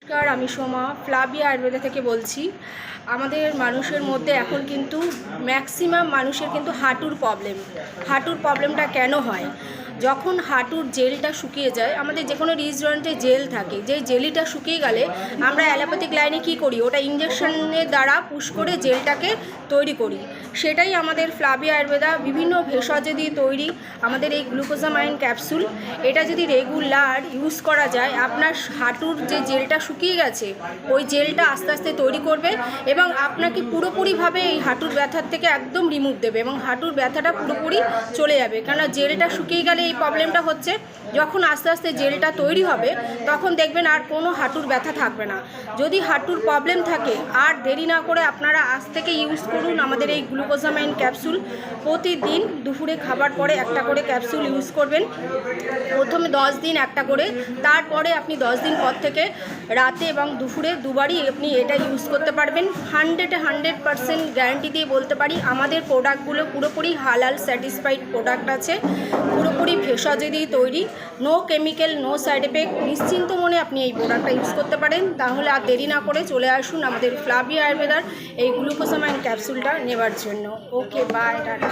নমস্কার, আমি সোমা ফ্লাভিয়া আয়ুর্বেদা থেকে বলছি। আমাদের মানুষের মধ্যে এখন কিন্তু ম্যাক্সিমাম মানুষের কিন্তু হাঁটুর প্রবলেমটা কেন হয়? যখন হাঁটুর জেলটা শুকিয়ে যায়, আমাদের যে কোনো রেস্টুরেন্টে জেল থাকে, যেই জেলিটা শুকিয়ে গেলে আমরা অ্যালোপ্যাথিক লাইনে কী করি, ওটা ইঞ্জেকশনের দ্বারা পুশ করে জেলটাকে তৈরি করি। সেটাই আমাদের ফ্লাভিয়া আয়ুর্বেদা বিভিন্ন ভেষজে দিয়ে তৈরি আমাদের এই গ্লুকোজামাইন ক্যাপসুল। এটা যদি রেগুলার ইউজ করা যায়, আপনার হাঁটুর যে জেলটা শুকিয়ে গেছে ওই জেলটা আস্তে আস্তে তৈরি করবে এবং আপনাকে পুরোপুরিভাবে এই হাঁটুর ব্যথার থেকে একদম রিমুভ দেবে এবং হাঁটুর ব্যথাটা পুরোপুরি চলে যাবে। কেননা জেলটা শুকিয়ে গেলে এই প্রবলেমটা হচ্ছে, যখন আস্তে আস্তে জেলটা তৈরি হবে তখন দেখবেন আর কোনো হাঁটুর ব্যথা থাকবে না। যদি হাঁটুর প্রবলেম থাকে, আর দেরি না করে আপনারা আজ থেকে ইউজ করুন আমাদের এই গ্লুকোজামাইন ক্যাপসুল। প্রতিদিন দুপুরে খাবার পরে একটা করে ক্যাপসুল ইউজ করবেন। প্রথমে 10 দিন একটা করে, তারপরে আপনি 10 দিন পর থেকে রাতে এবং দুপুরে দুবারই আপনি এটা ইউজ করতে পারবেন। 100% গ্যারান্টি দিয়ে বলতে পারি আমাদের প্রোডাক্টগুলো পুরোপুরি হালাল স্যাটিসফাইড প্রোডাক্ট আছে, পুরোপুরি ভেষজে দিয়ে তৈরি, no chemical, no side effect. নিশ্চিন্ত মনে আপনি এই প্রোডাক্টটা ইউজ করতে পারেন। তাহলে আর দেরি না করে চলে আসুন আমাদের ফ্লাভিয়া আয়ুর্বেদার এই গ্লুকোজামাইন ক্যাপসুলটা নেওয়ার জন্য। ওকে, বাই, টাটা।